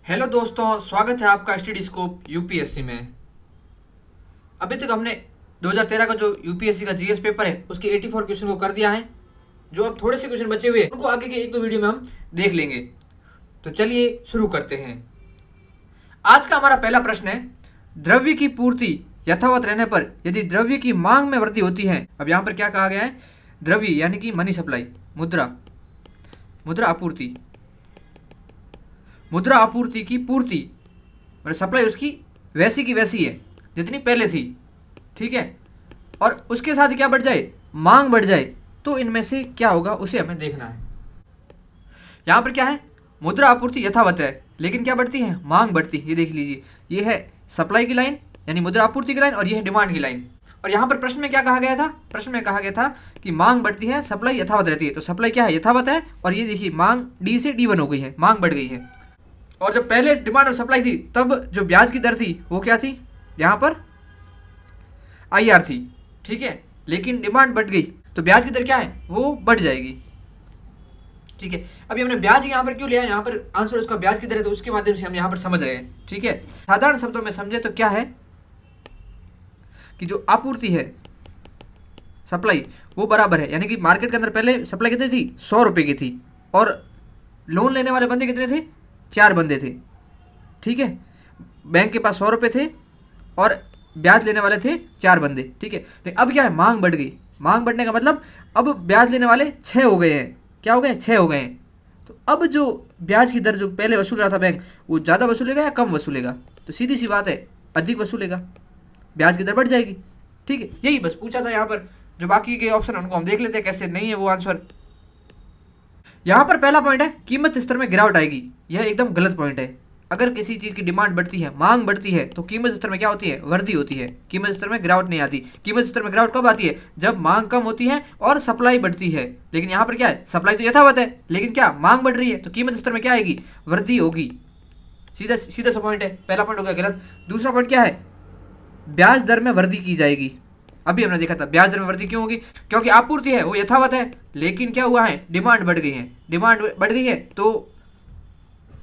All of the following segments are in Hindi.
हेलो दोस्तों, स्वागत है आपका स्टडी स्कोप यूपीएससी में। अभी तक हमने 2013 का जो यूपीएससी का जीएस पेपर है उसके 84 क्वेश्चन को कर दिया है। जो अब थोड़े से क्वेश्चन बचे हुए हैं उनको आगे के एक दो वीडियो में हम देख लेंगे। तो चलिए शुरू करते हैं। आज का हमारा पहला प्रश्न है, द्रव्य की पूर्ति यथावत रहने पर यदि द्रव्य की मांग में वृद्धि होती है। अब यहाँ पर क्या कहा गया है, द्रव्य यानी कि मनी सप्लाई, मुद्रा आपूर्ति, मुद्रा आपूर्ति की पूर्ति मतलब सप्लाई उसकी वैसी की वैसी है जितनी पहले थी, ठीक है, और उसके साथ क्या बढ़ जाए, मांग बढ़ जाए, तो इनमें से क्या होगा उसे हमें देखना है। यहाँ पर क्या है, मुद्रा आपूर्ति यथावत है लेकिन क्या बढ़ती है, मांग बढ़ती है। ये देख लीजिए, ये है सप्लाई की लाइन यानी मुद्रा आपूर्ति की लाइन और ये है डिमांड की लाइन। और यहाँ पर प्रश्न में क्या कहा गया था, प्रश्न में कहा गया था कि मांग बढ़ती है, सप्लाई यथावत रहती है। तो सप्लाई क्या है, यथावत है, और ये देखिए मांग डी से D1 हो गई है, मांग बढ़ गई है। और जब पहले डिमांड और सप्लाई थी तब जो ब्याज की दर थी वो क्या थी, यहाँ पर IR थी, ठीक है, लेकिन डिमांड बढ़ गई तो ब्याज की दर क्या है, वो बढ़ जाएगी, ठीक है। अभी हमने ब्याज यहाँ पर क्यों लिया, यहाँ पर आंसर उसका ब्याज की दर है तो उसके माध्यम से हम यहाँ पर समझ रहे हैं, ठीक है। साधारण शब्दों में समझे तो क्या है कि जो आपूर्ति है, सप्लाई, वो बराबर है, यानी कि मार्केट के अंदर पहले सप्लाई कितनी थी, 100 रुपये की थी, और लोन लेने वाले बंदे कितने थे, 4 बंदे थे, ठीक है। बैंक के पास 100 रुपये थे और ब्याज लेने वाले थे 4 बंदे, ठीक है। लेकिन अब क्या है, मांग बढ़ गई। मांग बढ़ने का मतलब अब ब्याज लेने वाले 6 हो गए हैं। क्या हो गए, 6 हो गए हैं। तो अब जो ब्याज की दर जो पहले वसूल रहा था बैंक, वो ज़्यादा वसूलेगा या कम वसूलेगा, तो सीधी सी बात है, अधिक वसूलेगा, ब्याज की दर बढ़ जाएगी, ठीक है। यही बस पूछा था। यहाँ पर जो बाकी के ऑप्शन उनको हम देख लेते हैं कैसे नहीं है वो आंसर। यहाँ पर पहला पॉइंट है, कीमत स्तर में गिरावट आएगी। यह एकदम गलत पॉइंट है। अगर किसी चीज़ की डिमांड बढ़ती है, मांग बढ़ती है, तो कीमत स्तर में क्या होती है, वृद्धि होती है। कीमत स्तर में गिरावट नहीं आती। कीमत स्तर में गिरावट कब आती है, जब मांग कम होती है और सप्लाई बढ़ती है। लेकिन यहाँ पर क्या है, सप्लाई तो यथावत है लेकिन क्या, मांग बढ़ रही है, तो कीमत स्तर में क्या आएगी, वृद्धि होगी। सीधा सीधा सा पॉइंट है, पहला पॉइंट हो गया गलत। दूसरा पॉइंट क्या है, ब्याज दर में वृद्धि की जाएगी। अभी हमने देखा था ब्याज दर में वृद्धि क्यों होगी, क्योंकि आपूर्ति है वो यथावत है लेकिन क्या हुआ है, डिमांड बढ़ गई है। डिमांड बढ़ गई है तो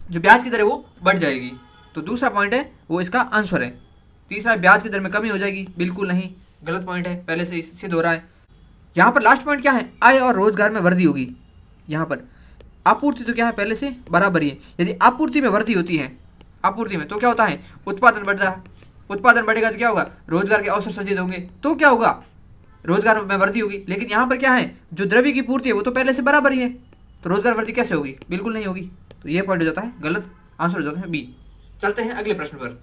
जो ब्याज की दर है वो बढ़ जाएगी। तो दूसरा पॉइंट है वो इसका आंसर है। तीसरा, ब्याज की दर में कमी हो जाएगी, बिल्कुल नहीं, गलत पॉइंट है, पहले से सिद्ध हो रहा है। यहाँ पर लास्ट पॉइंट क्या है, आय और रोजगार में वृद्धि होगी। यहाँ पर आपूर्ति तो क्या है, पहले से बराबर ही है। यदि आपूर्ति में वृद्धि होती है, आपूर्ति में, तो क्या होता है, उत्पादन बढ़ता है। उत्पादन बढ़ेगा तो क्या होगा, रोजगार के अवसर सृजित होंगे, तो क्या होगा, रोजगार में वृद्धि होगी। लेकिन यहाँ पर क्या है, जो द्रव्य की पूर्ति है वो तो पहले से बराबर ही है, तो रोजगार वृद्धि कैसे होगी, बिल्कुल नहीं होगी। तो ये पॉइंट हो जाता है गलत, आंसर हो जाता है बी। चलते हैं अगले प्रश्न पर।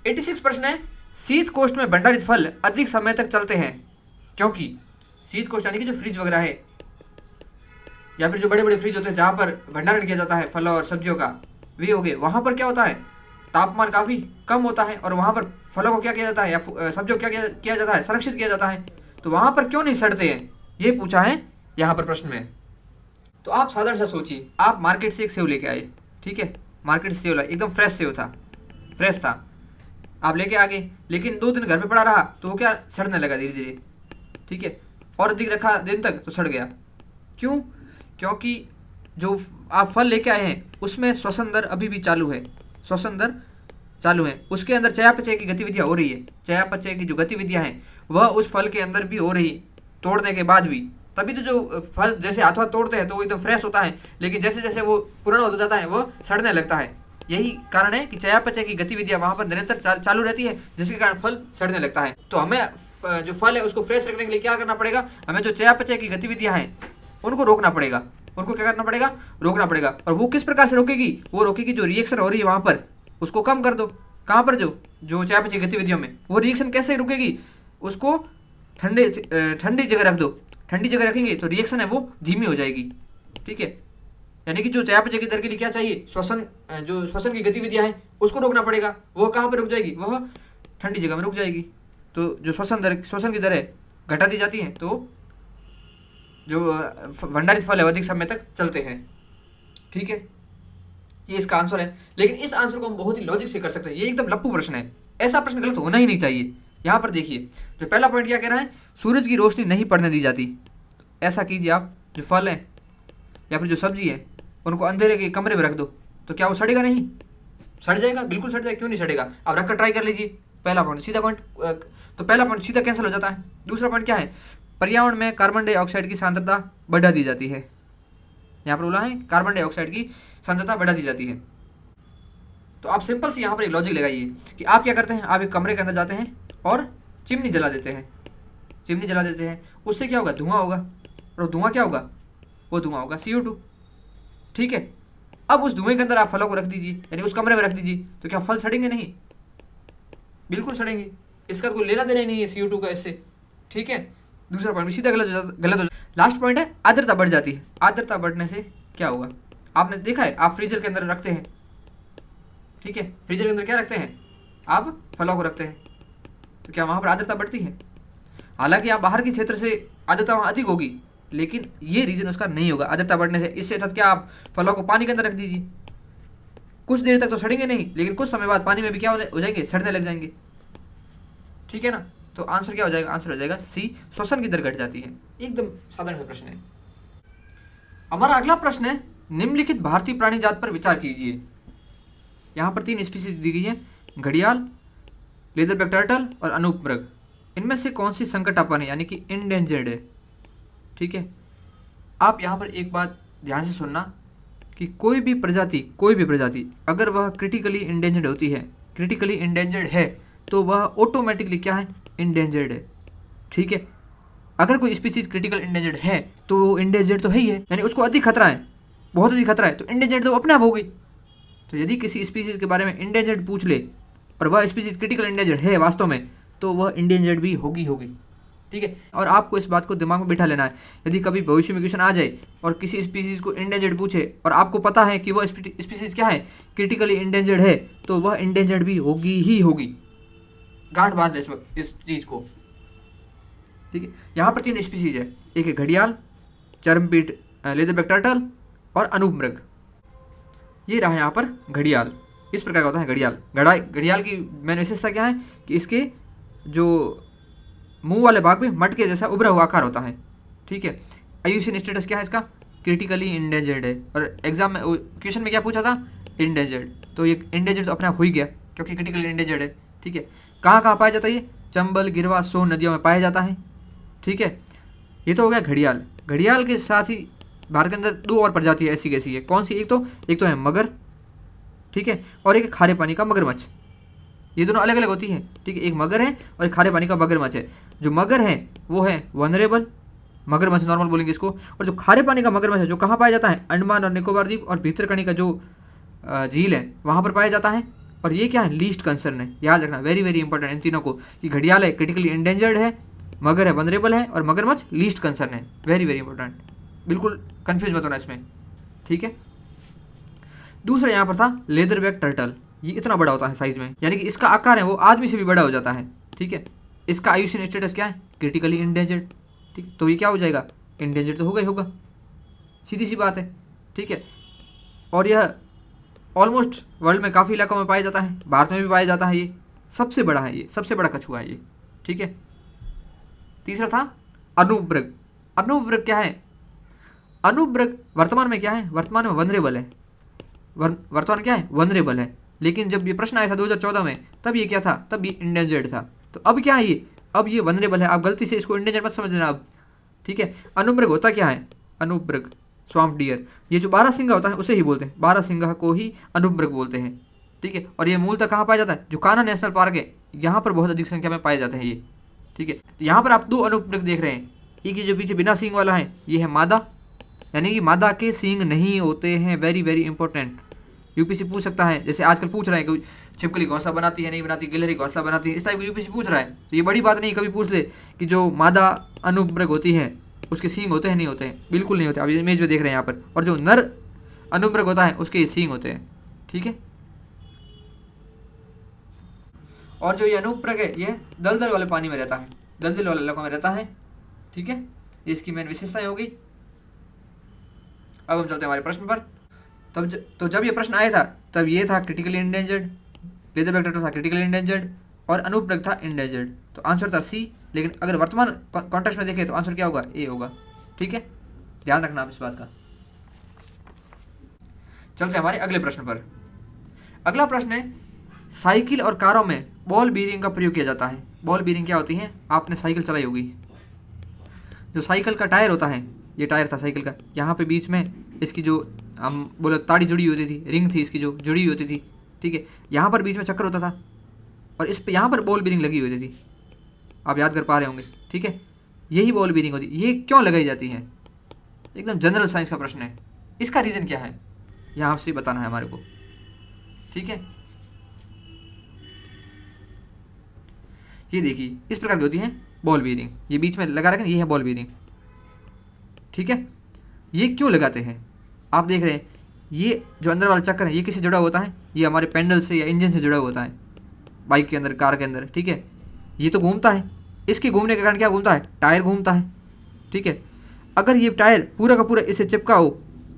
86 प्रश्न है, शीत कोष्ठ में भंडारित फल अधिक समय तक चलते हैं क्योंकि, शीत कोष्ठ यानी कि जो फ्रिज वगैरह है या फिर जो बड़े बड़े फ्रिज होते हैं जहाँ पर भंडारण किया जाता है फलों और सब्जियों का, वे हो गए, वहाँ पर क्या होता है, तापमान काफ़ी कम होता है और वहाँ पर फलों को क्या किया जाता है या सब्जियों को क्या किया जाता है, संरक्षित किया जाता है। तो वहाँ पर क्यों नहीं सड़ते हैं, ये पूछा है यहाँ पर प्रश्न में। तो आप साधारण सा सोचिए, आप मार्केट से एक सेव लेके आए, ठीक है, मार्केट से सेव लाए, एकदम फ्रेश सेव था, फ्रेश था, आप लेके आ गए, लेकिन 2 दिन घर में पड़ा रहा तो वो क्या, सड़ने लगा धीरे धीरे, ठीक है, और अधिक रखा दिन तक तो सड़ गया। क्यों, क्योंकि जो आप फल लेके आए हैं उसमें श्वसन दर अभी भी चालू है, श्वसन दर चालू है, उसके अंदर चयापचय की गतिविधियाँ हो रही है। चयापचय की जो गतिविधियाँ हैं वह उस फल के अंदर भी हो रही, तोड़ने के बाद भी। तभी तो जो फल जैसे हाथों हाथ तोड़ते हैं तो वो एकदम फ्रेश होता है, लेकिन जैसे जैसे वो पुराना होता जाता है वो सड़ने लगता है। यही कारण है कि चयापचय की गतिविधियाँ वहाँ पर निरंतर चालू रहती है, जिसके कारण फल सड़ने लगता है। तो हमें जो फल है उसको फ्रेश रखने के लिए क्या करना पड़ेगा, हमें जो चयापचय की गतिविधियाँ हैं उनको रोकना पड़ेगा, उनको क्या करना पड़ेगा, रोकना पड़ेगा। और वो किस प्रकार से रोकेगी, वो रोकेगी जो रिएक्शन हो रही है वहाँ पर उसको कम कर दो। कहाँ पर, जो चयापचय गतिविधियों में, वो रिएक्शन कैसे रुकेगी, उसको ठंडी जगह रख दो। ठंडी जगह रखेंगे तो रिएक्शन है वो धीमी हो जाएगी, ठीक है। यानी कि जो चयापचय की दर के लिए क्या चाहिए, जो श्वसन की गतिविधियाँ हैं उसको रोकना पड़ेगा। वो कहाँ पर रुक जाएगी, वह ठंडी जगह में रुक जाएगी। तो जो श्वसन की दर है घटा दी जाती है, तो जो भंडारित फल है अधिक समय तक चलते हैं, ठीक है। ये इसका आंसर है। लेकिन इस आंसर को हम बहुत ही लॉजिक से कर सकते हैं, ये एकदम लप्पू प्रश्न है, ऐसा प्रश्न गलत होना ही नहीं चाहिए। यहाँ पर देखिए, जो पहला पॉइंट क्या कह रहा है, सूरज की रोशनी नहीं पड़ने दी जाती। ऐसा कीजिए, आप जो फल है या फिर जो सब्जी है उनको अंधेरे के कमरे में रख दो, तो क्या वो सड़ेगा नहीं? सड़ जाएगा, बिल्कुल सड़ जाएगा, क्यों नहीं सड़ेगा? आप रख कर ट्राई कर लीजिए। पहला पॉइंट सीधा पॉइंट, तो पहला पॉइंट सीधा कैंसिल हो जाता है। दूसरा पॉइंट क्या है? पर्यावरण में कार्बन डाइऑक्साइड की सांद्रता बढ़ा दी जाती है। यहाँ पर बोला है कार्बन डाइऑक्साइड की सांद्रता बढ़ा दी जाती है। तो आप सिंपल से यहाँ पर एक लॉजिक लगाइए कि आप क्या करते हैं, आप एक कमरे के अंदर जाते हैं और चिमनी जला देते हैं। चिमनी जला देते हैं, उससे क्या होगा? धुआं होगा, और धुआं क्या होगा? वो धुआं होगा CO2। ठीक है, अब उस धुएं के अंदर आप फलों को रख दीजिए, यानी उस कमरे में रख दीजिए, तो क्या फल सड़ेंगे नहीं? बिल्कुल सड़ेंगे। इसका तो कोई लेना देना ही नहीं है CO2 का इससे। ठीक है, दूसरा पॉइंट भी सीधा गलत हो जाता। लास्ट पॉइंट है आर्द्रता बढ़ जाती है। आर्द्रता बढ़ने से क्या होगा? आपने देखा है, आप फ्रीजर के अंदर रखते हैं, ठीक है, फ्रीजर के अंदर क्या रखते हैं? आप फलों को रखते हैं, तो क्या वहाँ पर आर्द्रता बढ़ती है? हालांकि आप बाहर के क्षेत्र से आर्द्रता वहाँ अधिक होगी, लेकिन ये रीजन उसका नहीं होगा आर्द्रता बढ़ने से। इससे अर्थात क्या, आप फलों को पानी के अंदर रख दीजिए, कुछ देर तक तो सड़ेंगे नहीं, लेकिन कुछ समय बाद पानी में भी क्या हो जाएंगे? सड़ने लग जाएंगे। ठीक है ना? तो आंसर क्या हो जाएगा? आंसर हो जाएगा C, श्वसन की दर घट जाती है। एकदम साधारण सा प्रश्न है। हमारा अगला प्रश्न है, निम्नलिखित भारतीय प्राणी जात पर विचार कीजिए। यहाँ पर 3 स्पीसीज दी गई है, घड़ियाल, लेदरबैक टर्टल और अनूप। इनमें से कौन सी संकटापन्न है, यानी कि इंडेंजर्ड है? ठीक है, आप यहाँ पर एक बात ध्यान से सुनना कि कोई भी प्रजाति अगर वह क्रिटिकली इंडेंजर्ड होती है, क्रिटिकली इंडेंजर्ड है, तो वह ऑटोमेटिकली क्या है? इंडेंजर्ड है। ठीक है, अगर कोई स्पीसीज क्रिटिकल इंडेंजर्ड है तो वो इंडेंजर्ड तो है ही है, यानी उसको अधिक खतरा है, बहुत अधिक खतरा है, तो इंडेंजर्ड तो अपने आप हो गई। तो यदि किसी स्पीसीज के बारे में इंडेंजर्ड पूछ ले और वह स्पीसीज क्रिटिकल इंडेंजर्ड है वास्तव में, तो वह इंडेंजर्ड भी होगी। ठीक है, और आपको इस बात को दिमाग में बिठा लेना है। यदि कभी भविष्य में क्वेश्चन आ जाए और किसी स्पीसीज को इंडेंजर्ड पूछे और आपको पता है कि वह स्पीसीज क्या है? क्रिटिकली इंडेंजर्ड है, तो वह इंडेंजर्ड भी होगी। गांठ बांध ले इस चीज़ को। ठीक है, यहाँ पर 3 स्पीसीज है, एक है घड़ियाल, चरमपीट लेदरबैक टर्टल और अनूप। ये रहा यहाँ पर घड़ियाल। इस प्रकार का होता है घड़ियाल। घड़ियाल की मेन विशेषता क्या है कि इसके जो मुंह वाले भाग में मटके जैसा उभरा हुआ आकार होता है। ठीक है, IUCN स्टेटस क्या है इसका? क्रिटिकली इंडेंजर्ड है। और एग्जाम में क्वेश्चन में क्या पूछा था? इंडेंजर्ड। तो ये इंडेंजर्ड तो अपने आप हो ही गया, क्योंकि क्रिटिकली इंडेंजर्ड है। ठीक है, कहाँ कहाँ पाया जाता है ये? चंबल, गिरवा, सोन नदियों में पाया जाता है। ठीक है, ये तो हो गया घड़ियाल। घड़ियाल के साथ ही भारत के अंदर 2 और प्रजाति ऐसी कैसी है? कौन सी? एक तो है मगर, ठीक है, और एक खारे पानी का मगरमच्छ। ये दोनों अलग अलग होती हैं। ठीक है, एक मगर है और एक खारे पानी का मगरमच्छ है। जो मगर है वो है वनरेबल मगरमच्छ, नॉर्मल बोलेंगे इसको। और जो खारे पानी का मगरमच्छ है, जो कहाँ पाया जाता है? अंडमान और निकोबार द्वीप और भीतरकनी का जो झील है वहाँ पर पाया जाता है। और ये क्या है? लीस्ट कंसर्न है। याद रखना, वेरी वेरी इंपॉर्टेंट इन तीनों को, कि घड़ियाल है क्रिटिकली इंडेंजर्ड है, मगर है वनरेबल है, और मगरमच्छ लीस्ट कंसर्न है। वेरी वेरी इंपॉर्टेंट, बिल्कुल कंफ्यूज मत होना इसमें। ठीक है, दूसरा यहाँ पर था लेदरबैक टर्टल। ये इतना बड़ा होता है साइज में, यानी कि इसका आकार है वो आदमी से भी बड़ा हो जाता है। ठीक है, इसका IUCN स्टेटस क्या है? Critically endangered. ठीक है, तो ये क्या हो जाएगा? इंडेंजर्ड तो होगा, सीधी सी बात है। ठीक है, और यह ऑलमोस्ट वर्ल्ड में काफ़ी इलाकों में पाया जाता है, भारत में भी पाया जाता है। ये सबसे बड़ा है, ये सबसे बड़ा कछुआ है ये। ठीक है, तीसरा था अनूप। अनूप क्या है? अनूप वर्तमान में क्या है? वर्तमान में वनरेबल है। वर्तमान क्या है? वनरेबल है। लेकिन जब ये प्रश्न आया था 2014 में, तब ये क्या था? तब ये इंडेंजर्ड था। तो अब क्या है ये? अब ये वनरेबल है। आप गलती से इसको इंडेंजर्ड मत समझ लेना अब। ठीक है, अनूप होता क्या है? अनूप स्वाम्प डियर, ये जो 12 सिंगा होता है उसे ही बोलते हैं, 12 सिंगा को ही अनूप बोलते हैं। ठीक है, और ये मूलतः कहाँ पाया जाता है? जो कान्हा नेशनल पार्क है, यहाँ पर बहुत अधिक संख्या में पाए जाते हैं ये। ठीक है, यहाँ पर आप 2 अनूप देख रहे हैं। एक ये जो पीछे बिना सींग वाला है, ये है मादा, यानी कि मादा के सींग नहीं होते हैं। वेरी वेरी इंपॉर्टेंट, यूपीसी पूछ सकता है। जैसे आजकल पूछ रहे हैं कि छिपकली घोंसला बनाती है नहीं बनाती, गिलहरी घोंसला बनाती है, इस टाइप का यूपीसी पूछ रहा है। तो ये बड़ी बात नहीं, कभी पूछ ले कि जो मादा अनूप होती है उसके सींग होते हैं नहीं होते हैं? बिल्कुल नहीं होते। आप इमेज में देख रहे हैं यहाँ पर। और जो नर अनूप होता है उसके सींग होते हैं। ठीक है, और जो ये अनूप है ये दलदल वाले पानी में रहता है, दलदल वाले इलाकों में रहता है। ठीक है, ये इसकी मेन विशेषताएं होगी। अब हम चलते हैं हमारे प्रश्न पर। तो जब ये प्रश्न आया था तब ये था क्रिटिकली इंडेंजर्ड, लेदरबैक टर्टल था क्रिटिकली इंडेंजर्ड और अनूप था इंडेंजर्ड। तो आंसर था C। लेकिन अगर वर्तमान कॉन्टेक्स्ट में देखें तो आंसर क्या होगा? A होगा। ठीक है, ध्यान रखना आप इस बात का। चलते हैं हमारे अगले प्रश्न पर। अगला प्रश्न है, साइकिल और कारों में बॉल बीयरिंग का प्रयोग किया जाता है। बॉल बीयरिंग क्या होती है? आपने साइकिल चलाई होगी, जो साइकिल का टायर होता है, ये टायर था साइकिल का, यहाँ पे बीच में इसकी जो हम बोले ताड़ी जुड़ी होती थी, रिंग थी इसकी जो जुड़ी होती थी, ठीक है, यहाँ पर बीच में चक्कर होता था और इस पे यहाँ पर बॉल बीयरिंग लगी होती थी। आप याद कर पा रहे होंगे, ठीक है, यही बॉल बीयरिंग होती है। ये क्यों लगाई जाती है? एकदम जनरल साइंस का प्रश्न है, इसका रीज़न क्या है यहाँ से बताना है हमारे को, ठीक है। ये देखिए इस प्रकार की होती है बॉल बीयरिंग, ये बीच में लगा रखें, ये है बॉल बीयरिंग, ठीक है। ये क्यों लगाते हैं? आप देख रहे हैं ये जो अंदर वाला चक्कर है ये किससे जुड़ा होता है? ये हमारे पेंडल से या इंजन से जुड़ा होता है, बाइक के अंदर, कार के अंदर, ठीक है। ये तो घूमता है, इसके घूमने के कारण क्या घूमता है? टायर घूमता है, ठीक है। अगर ये टायर पूरा का पूरा इससे चिपका हो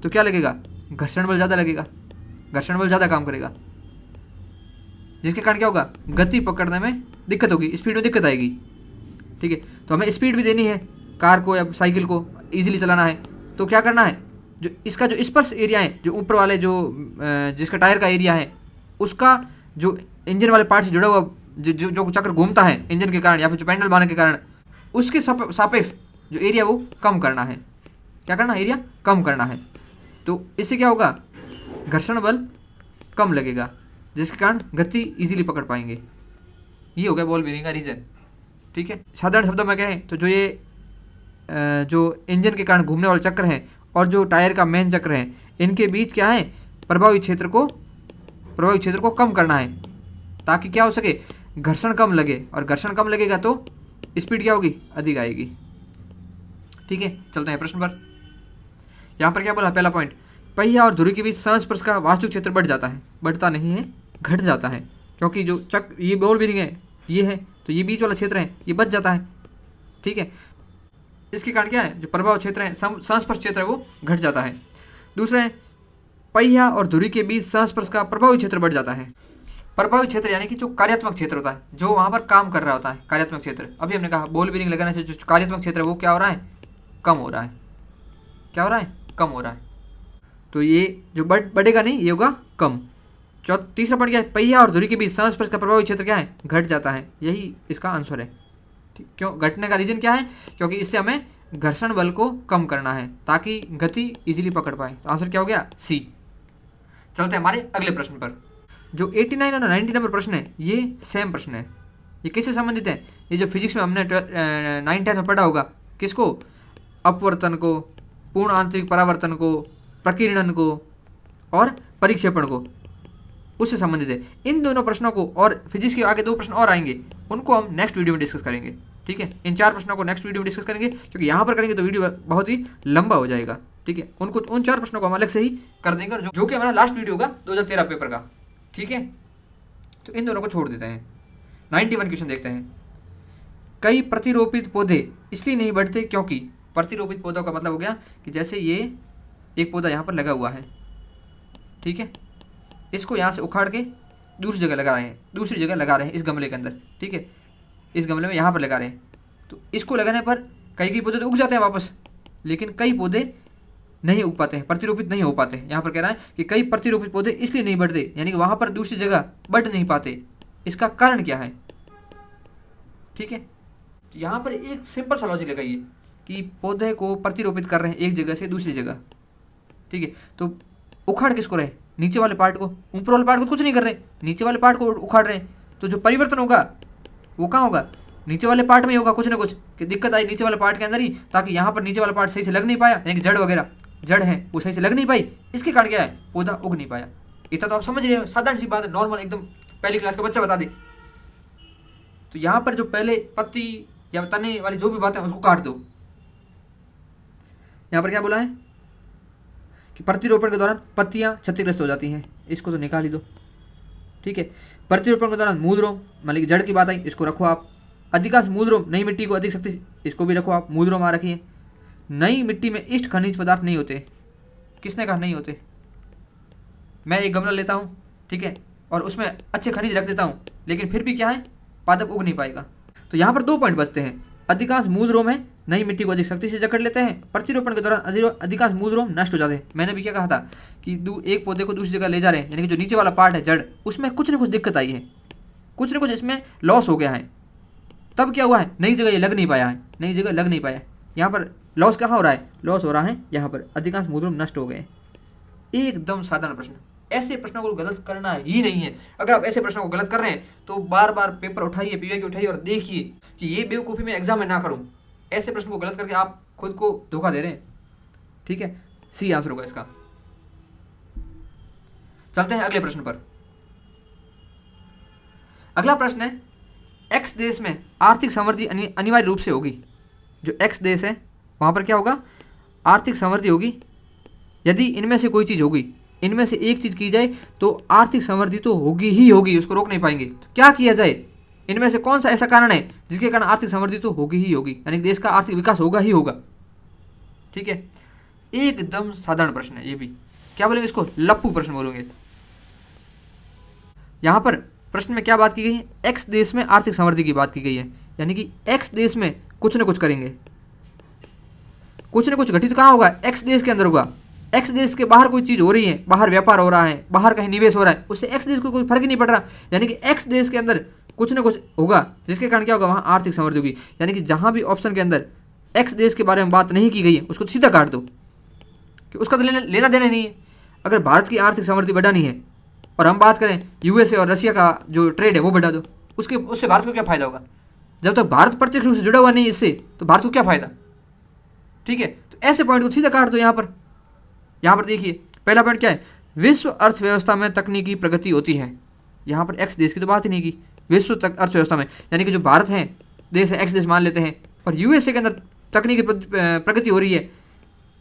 तो क्या लगेगा? घर्षण बल ज़्यादा लगेगा, घर्षण बल ज़्यादा काम करेगा, जिसके कारण क्या होगा? गति पकड़ने में दिक्कत होगी, स्पीड में दिक्कत आएगी, ठीक है। तो हमें स्पीड भी देनी है कार को या साइकिल को, ईजिली चलाना है, तो क्या करना है? जो इसका जो स्पर्श एरिया है, जो ऊपर वाले जो जिसका टायर का एरिया है, उसका जो इंजन वाले पार्ट से जुड़ा हुआ जो चक्र घूमता है इंजन के कारण या फिर जो पेंडल मारने के कारण, उसके सापेक्ष जो एरिया वो कम करना है। क्या करना है? एरिया कम करना है। तो इससे क्या होगा? घर्षण बल कम लगेगा, जिसके कारण गति इजीली पकड़ पाएंगे। ये हो गया बॉल बीयरिंग का रीज़न, ठीक है। साधारण शब्दों में कहें तो जो ये जो इंजन के कारण घूमने वाले चक्र हैं और जो टायर का मेन चक्र है, इनके बीच क्या है? प्रभावी क्षेत्र को कम करना है, ताकि क्या हो सके? घर्षण कम लगे, और घर्षण कम लगेगा तो स्पीड क्या होगी? अधिक आएगी, ठीक है। चलते हैं प्रश्न पर। यहाँ पर क्या बोला? पहला पॉइंट, पहिया और धुरी के बीच संस्पर्श का वास्तविक क्षेत्र बढ़ जाता है। बढ़ता नहीं है, घट जाता है, क्योंकि जो ये बॉल बीयरिंग है ये है, तो ये बीच वाला क्षेत्र है ये बच जाता है, ठीक है। इसके कारण क्या है? जो प्रभाव क्षेत्र है, संस्पर्श क्षेत्र है, वो घट जाता है। दूसरा है, पहिया और धुरी के बीच संस्पर्श का प्रभावी क्षेत्र बढ़ जाता है। प्रभावी क्षेत्र यानी कि जो कार्यात्मक क्षेत्र होता है, जो वहाँ पर काम कर रहा होता है, कार्यात्मक क्षेत्र। अभी हमने कहा बॉल बीयरिंग लगाने से जो कार्यात्मक क्षेत्र है वो क्या हो रहा है? कम हो रहा है। क्या हो रहा है? कम हो रहा है। तो ये जो बढ़ेगा नहीं, ये होगा कम। तीसरा पॉइंट क्या है? पहिया और धुरी के बीच संस्पर्श का प्रभावी क्षेत्र क्या है? घट जाता है। यही इसका आंसर है, ठीक। क्यों घटने का रीजन क्या है? क्योंकि इससे हमें घर्षण बल को कम करना है, ताकि गति इजीली पकड़ पाए। तो आंसर क्या हो गया? सी। चलते हैं हमारे अगले प्रश्न पर। जो 89 और 90 नंबर प्रश्न है, ये सेम प्रश्न है। ये किससे संबंधित है? ये जो फिजिक्स में हमने 9th में पढ़ा होगा, किसको? अपवर्तन को, पूर्ण आंतरिक परावर्तन को, प्रकीर्णन को और परिक्षेपण को, उससे संबंधित है। इन दोनों प्रश्नों को, और फिजिक्स के आगे 2 प्रश्न और आएंगे, उनको हम नेक्स्ट वीडियो में डिस्कस करेंगे, ठीक है। इन 4 प्रश्नों को नेक्स्ट वीडियो में डिस्कस करेंगे, क्योंकि यहाँ पर करेंगे तो वीडियो बहुत ही लंबा हो जाएगा, ठीक है। उन 4 प्रश्नों को हम अलग से ही कर देंगे, और जो कि हमारा लास्ट वीडियो होगा 2013 पेपर का, ठीक है। तो इन दोनों को छोड़ देते हैं। 91 क्वेश्चन देखते हैं। कई प्रतिरोपित पौधे इसलिए नहीं बढ़ते क्योंकि, प्रतिरोपित पौधों का मतलब हो गया कि जैसे ये एक पौधा यहाँ पर लगा हुआ है, ठीक है, इसको यहाँ से उखाड़ के दूसरी जगह लगा रहे हैं इस गमले के अंदर, ठीक है। इस गमले में यहाँ पर लगा रहे हैं, तो इसको लगाने पर कई पौधे तो उग जाते हैं वापस, लेकिन कई पौधे नहीं उग पाते हैं, प्रतिरोपित नहीं हो पाते हैं। यहाँ पर कह रहा है कि कई प्रतिरोपित पौधे इसलिए नहीं बढ़ते, यानी कि वहाँ पर दूसरी जगह बढ़ नहीं पाते। इसका कारण क्या है? ठीक है, तो यहाँ पर एक सिंपल सा लॉजिक लगाइए कि पौधे को प्रतिरोपित कर रहे हैं एक जगह से दूसरी जगह, ठीक है। तो उखाड़ किसको रहे? नीचे वाले पार्ट को। ऊपर वाले पार्ट को कुछ नहीं कर रहे, नीचे वाले पार्ट को उखाड़ रहे हैं। तो जो परिवर्तन होगा वो कहाँ होगा? नीचे वाले पार्ट में ही होगा कुछ ना कुछ, कि दिक्कत आई नीचे वाले पार्ट के अंदर ही, ताकि यहाँ पर नीचे वाला पार्ट सही से लग नहीं पाया, यानी कि जड़ वगैरह जड़ है वो सही से लग नहीं पाई। इसके कारण क्या है? पौधा उग नहीं पाया। इतना तो आप समझ रहे हो, साधारण सी बात है, नॉर्मल एकदम पहली क्लास का बच्चा बता दे। तो यहाँ पर जो पहले पत्ती या तने वाली जो भी बातें उसको काट दो। यहाँ पर क्या बोला है कि प्रतिरोपण के दौरान पत्तियां क्षतिग्रस्त हो जाती हैं, इसको तो निकाल ही दो, ठीक है। प्रतिरोपण के दौरान मूल रोम, मान लीजिए जड़ की बात आई, इसको रखो आप। अधिकांश मूल रोम, नई मिट्टी को अधिक शक्ति, इसको भी रखो आप, मूल रोम आ रखी है। नई मिट्टी में इष्ट खनिज पदार्थ नहीं होते। किसने कहा नहीं होते? मैं एक गमला लेता हूँ, ठीक है, और उसमें अच्छे खनिज रख देता हूँ, लेकिन फिर भी क्या है? पादप उग नहीं पाएगा। तो यहाँ पर 2 पॉइंट बचते हैं। अधिकांश मूल रोम है, नई मिट्टी को अधिक शक्ति से जकड़ लेते हैं। प्रतिरोपण के दौरान अधिकांश मूल रोम नष्ट हो जाते हैं। मैंने भी क्या कहा था कि एक पौधे को दूसरी जगह ले जा रहे हैं, यानी कि जो नीचे वाला पार्ट है जड़, उसमें कुछ ना कुछ दिक्कत आई है, कुछ ना कुछ इसमें लॉस हो गया है। तब क्या हुआ है, नई जगह ये लग नहीं पाया है, नई जगह लग नहीं पाया। यहाँ पर लॉस कहाँ हो रहा है, लॉस हो रहा है यहाँ पर, अधिकांश मूल रोम नष्ट हो गए। एकदम साधारण प्रश्न, ऐसे प्रश्नों को गलत करना ही नहीं है। अगर आप ऐसे प्रश्नों को गलत कर रहे हैं तो बार बार पेपर उठाइए, पीवाईक्यू उठाइए और देखिए कि ये बेवकूफ़ी मैं एग्जाम में ना करूं। ऐसे प्रश्न को गलत करके आप खुद को धोखा दे रहे हैं। ठीक है, सी आंसर होगा इसका। चलते हैं अगले प्रश्न पर। अगला प्रश्न है, एक्स देश में आर्थिक समृद्धि अनिवार्य रूप से होगी। जो एक्स देश है वहां पर क्या होगा, आर्थिक समृद्धि होगी यदि इनमें से कोई चीज़ होगी, इनमें से एक चीज़ की जाए तो आर्थिक समृद्धि तो होगी ही होगी, उसको रोक नहीं पाएंगे। तो क्या किया जाए, इनमें से कौन सा ऐसा कारण है जिसके कारण आर्थिक समृद्धि तो होगी ही होगी, यानी देश का आर्थिक विकास होगा ही होगा। ठीक है, एकदम साधारण प्रश्न है ये भी। क्या बोलेंगे इसको, लप्पू प्रश्न बोलेंगे। यहां पर प्रश्न में क्या बात की गई है, एक्स देश में आर्थिक समृद्धि की बात की गई है, यानी कि एक्स देश में कुछ ना कुछ करेंगे, कुछ ना कुछ घटित कहाँ होगा, एक्स देश के अंदर होगा। एक्स देश के बाहर कोई चीज़ हो रही है, बाहर व्यापार हो रहा है, बाहर कहीं निवेश हो रहा है, उससे एक्स देश को कोई फर्क ही नहीं पड़ रहा, यानी कि एक्स देश के अंदर कुछ ना कुछ होगा जिसके कारण क्या होगा, वहाँ आर्थिक समृद्धि होगी। यानी कि जहाँ भी ऑप्शन के अंदर एक्स देश के बारे में बात नहीं की गई है उसको सीधा काट दो, कि उसका तो लेना देना नहीं है। अगर भारत की आर्थिक समृद्धि बढ़ानी है और हम बात करें यूएसए और रशिया का जो ट्रेड है वो बढ़ा दो, उससे भारत को क्या फ़ायदा होगा। जब तक भारत प्रत्यक्ष रूप से जुड़ा हुआ नहीं इससे, तो भारत को क्या फ़ायदा। ठीक है, तो ऐसे पॉइंट को सीधा काट दो। यहाँ पर देखिए, पहला पॉइंट क्या है, विश्व अर्थव्यवस्था में तकनीकी प्रगति होती है। यहाँ पर एक्स देश की तो बात ही नहीं की, विश्व अर्थव्यवस्था में, यानी कि जो भारत है देश है, एक्स देश मान लेते हैं, और यूएसए के अंदर तकनीकी प्रगति हो रही है,